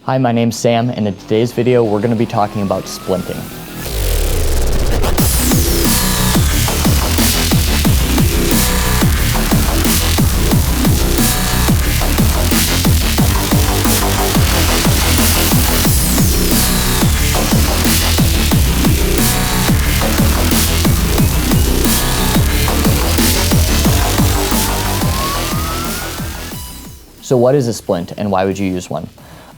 Hi, my name's Sam, and in today's video we're going to be talking about splinting. So what is a splint, and why would you use one?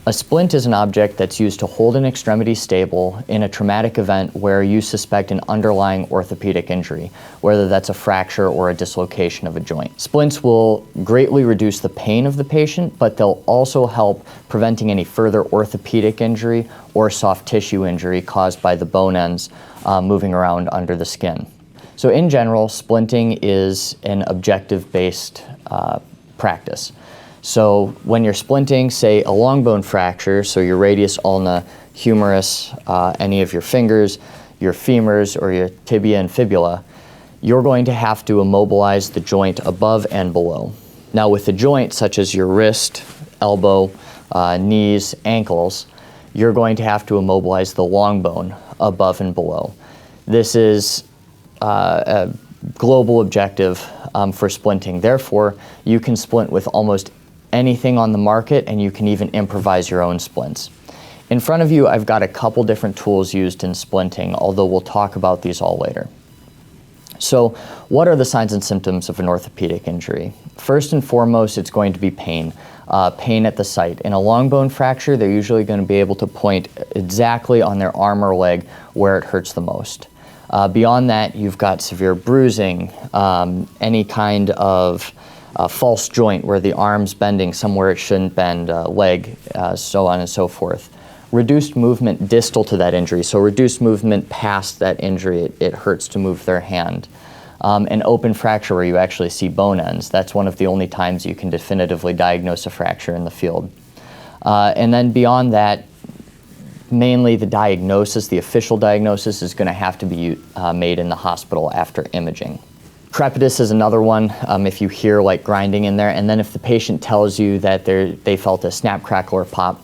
A splint is an object that's used to hold an extremity stable in a traumatic event where you suspect an underlying orthopedic injury, whether that's a fracture or a dislocation of a joint. Splints will greatly reduce the pain of the patient, but they'll also help preventing any further orthopedic injury or soft tissue injury caused by the bone ends moving around under the skin. So in general, splinting is an objective-based practice. So when you're splinting, say a long bone fracture, so your radius, ulna, humerus, any of your fingers, your femurs, or your tibia and fibula, you're going to have to immobilize the joint above and below. Now with the joint, such as your wrist, elbow, knees, ankles, you're going to have to immobilize the long bone above and below. This is a global objective for splinting. Therefore, you can splint with almost anything on the market, and you can even improvise your own splints. In front of you, I've got a couple different tools used in splinting, although we'll talk about these all later. So what are the signs and symptoms of an orthopedic injury? First and foremost, it's going to be pain. Pain at the site. In a long bone fracture, they're usually going to be able to point exactly on their arm or leg where it hurts the most. Beyond that, you've got severe bruising, any kind of false joint where the arm's bending somewhere it shouldn't bend, leg, so on and so forth. Reduced movement distal to that injury, so reduced movement past that injury, it hurts to move their hand. An open fracture where you actually see bone ends, that's one of the only times you can definitively diagnose a fracture in the field. And then beyond that, mainly the diagnosis, the official diagnosis, is going to have to be made in the hospital after imaging. Crepitus is another one, if you hear like grinding in there, and then if the patient tells you that they felt a snap, crackle, or pop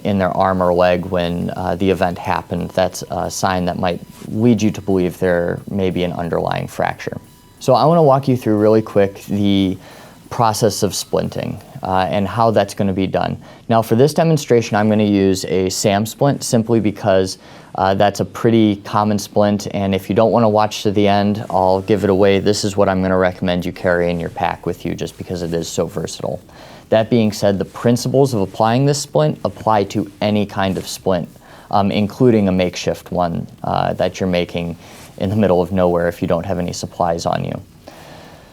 in their arm or leg when the event happened, that's a sign that might lead you to believe there may be an underlying fracture. So I want to walk you through really quick the process of splinting and how that's going to be done. Now for this demonstration, I'm going to use a SAM splint simply because that's a pretty common splint, and if you don't want to watch to the end, I'll give it away. This is what I'm going to recommend you carry in your pack with you just because it is so versatile. That being said, the principles of applying this splint apply to any kind of splint, including a makeshift one that you're making in the middle of nowhere if you don't have any supplies on you.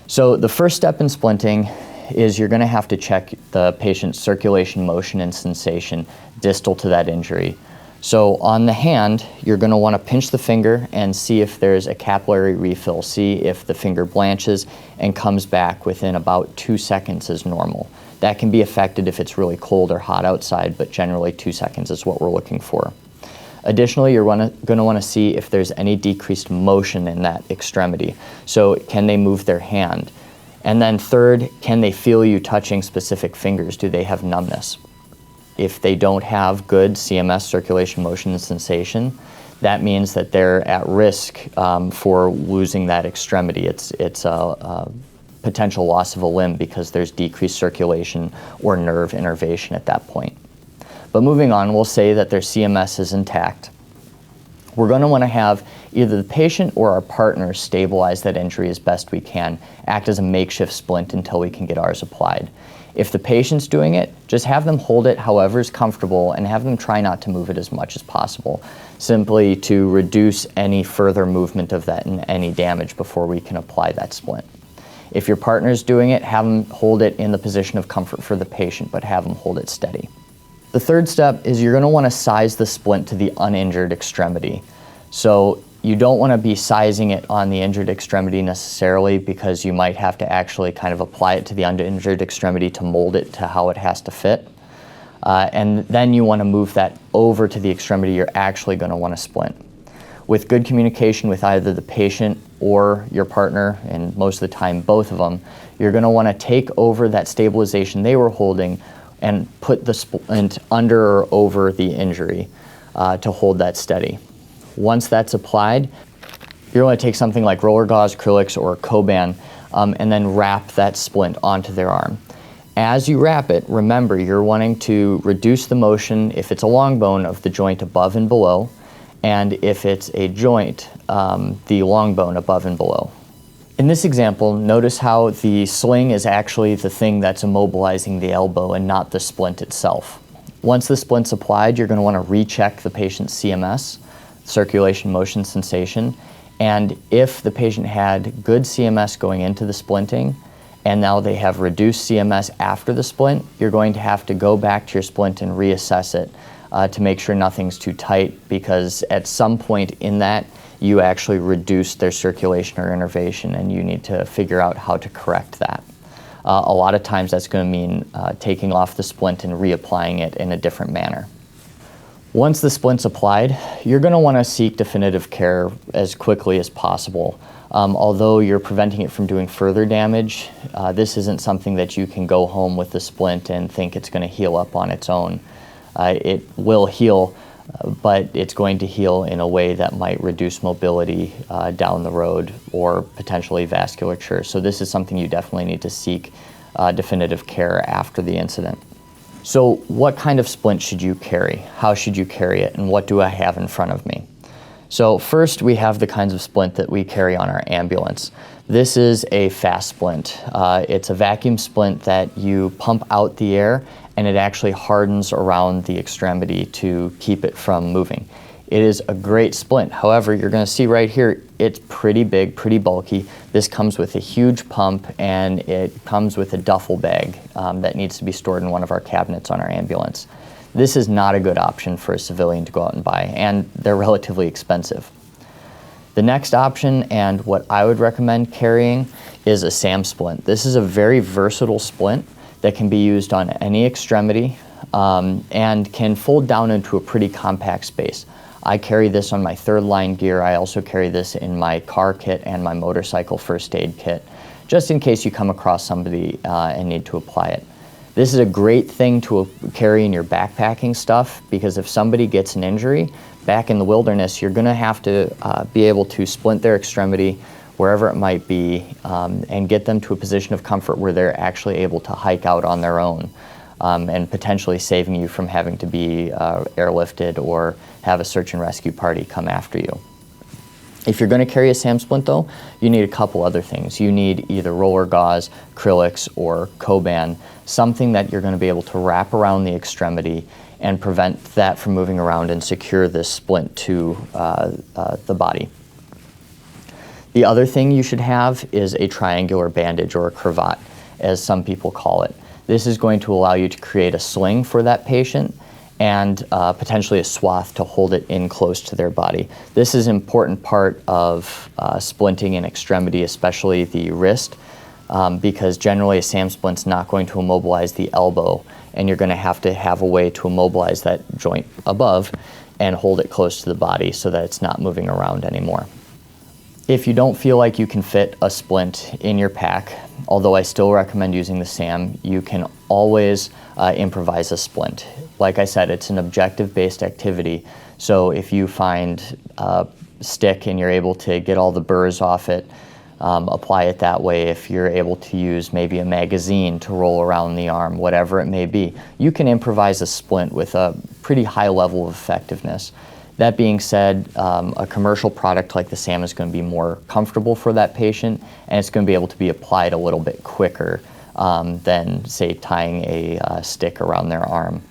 So the first step in splinting is you're going to have to check the patient's circulation, motion, and sensation distal to that injury. So on the hand, you're going to want to pinch the finger and see if there's a capillary refill. See if the finger blanches and comes back within about 2 seconds as normal. That can be affected if it's really cold or hot outside, but generally 2 seconds is what we're looking for. Additionally, you're going to want to see if there's any decreased motion in that extremity. So can they move their hand? And then third, can they feel you touching specific fingers? Do they have numbness? If they don't have good CMS, circulation, motion, and sensation, that means that they're at risk for losing that extremity. It's a potential loss of a limb because there's decreased circulation or nerve innervation at that point. But moving on, we'll say that their CMS is intact. We're going to want to have either the patient or our partner stabilize that injury as best we can, act as a makeshift splint until we can get ours applied. If the patient's doing it, just have them hold it however is comfortable and have them try not to move it as much as possible, simply to reduce any further movement of that and any damage before we can apply that splint. If your partner's doing it, have them hold it in the position of comfort for the patient, but have them hold it steady. The third step is you're going to want to size the splint to the uninjured extremity. So you don't want to be sizing it on the injured extremity necessarily, because you might have to actually kind of apply it to the uninjured extremity to mold it to how it has to fit. And then you want to move that over to the extremity you're actually going to want to splint. With good communication with either the patient or your partner, and most of the time both of them, you're going to want to take over that stabilization they were holding and put the splint under or over the injury to hold that steady. Once that's applied, you're going to take something like roller gauze, acrylics, or Coban, and then wrap that splint onto their arm. As you wrap it, remember you're wanting to reduce the motion, if it's a long bone, of the joint above and below, and if it's a joint, the long bone above and below. In this example, notice how the sling is actually the thing that's immobilizing the elbow and not the splint itself. Once the splint's applied, you're going to want to recheck the patient's CMS, circulation motion sensation, and if the patient had good CMS going into the splinting, and now they have reduced CMS after the splint, you're going to have to go back to your splint and reassess it to make sure nothing's too tight, because at some point in that, you actually reduce their circulation or innervation, and you need to figure out how to correct that. A lot of times that's going to mean taking off the splint and reapplying it in a different manner. Once the splint's applied, you're going to want to seek definitive care as quickly as possible. Although you're preventing it from doing further damage, this isn't something that you can go home with the splint and think it's going to heal up on its own. It will heal, but it's going to heal in a way that might reduce mobility down the road or potentially vasculature. So this is something you definitely need to seek definitive care after the incident. So what kind of splint should you carry? How should you carry it? And what do I have in front of me? So first, we have the kinds of splint that we carry on our ambulance. This is a fast splint. It's a vacuum splint that you pump out the air, and it actually hardens around the extremity to keep it from moving. It is a great splint. However, you're going to see right here, it's pretty big, pretty bulky. This comes with a huge pump, and it comes with a duffel bag that needs to be stored in one of our cabinets on our ambulance. This is not a good option for a civilian to go out and buy, and they're relatively expensive. The next option, and what I would recommend carrying, is a SAM splint. This is a very versatile splint that can be used on any extremity and can fold down into a pretty compact space. I carry this on my third line gear. I also carry this in my car kit and my motorcycle first aid kit, just in case you come across somebody and need to apply it. This is a great thing to carry in your backpacking stuff, because if somebody gets an injury back in the wilderness, you're going to have to be able to splint their extremity wherever it might be and get them to a position of comfort where they're actually able to hike out on their own, and potentially saving you from having to be airlifted or have a search and rescue party come after you. If you're going to carry a SAM splint though, you need a couple other things. You need either roller gauze, acrylics, or Coban, something that you're going to be able to wrap around the extremity and prevent that from moving around and secure this splint to the body. The other thing you should have is a triangular bandage, or a cravat, as some people call it. This is going to allow you to create a sling for that patient and potentially a swath to hold it in close to their body. This is an important part of splinting an extremity, especially the wrist, because generally a SAM splint's not going to immobilize the elbow, and you're going to have a way to immobilize that joint above and hold it close to the body so that it's not moving around anymore. If you don't feel like you can fit a splint in your pack, although I still recommend using the SAM, you can always improvise a splint. Like I said, it's an objective-based activity, so if you find a stick and you're able to get all the burrs off it, apply it that way. If you're able to use maybe a magazine to roll around the arm, whatever it may be, you can improvise a splint with a pretty high level of effectiveness. That being said, a commercial product like the SAM is going to be more comfortable for that patient, and it's going to be able to be applied a little bit quicker than, say, tying a stick around their arm.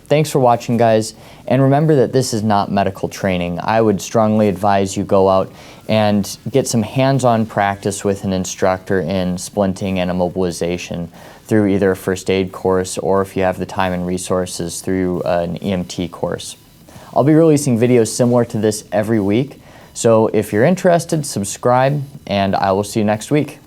Thanks for watching, guys, and remember that this is not medical training. I would strongly advise you go out and get some hands-on practice with an instructor in splinting and immobilization through either a first aid course, or if you have the time and resources, through an EMT course. I'll be releasing videos similar to this every week, so if you're interested, subscribe, and I will see you next week.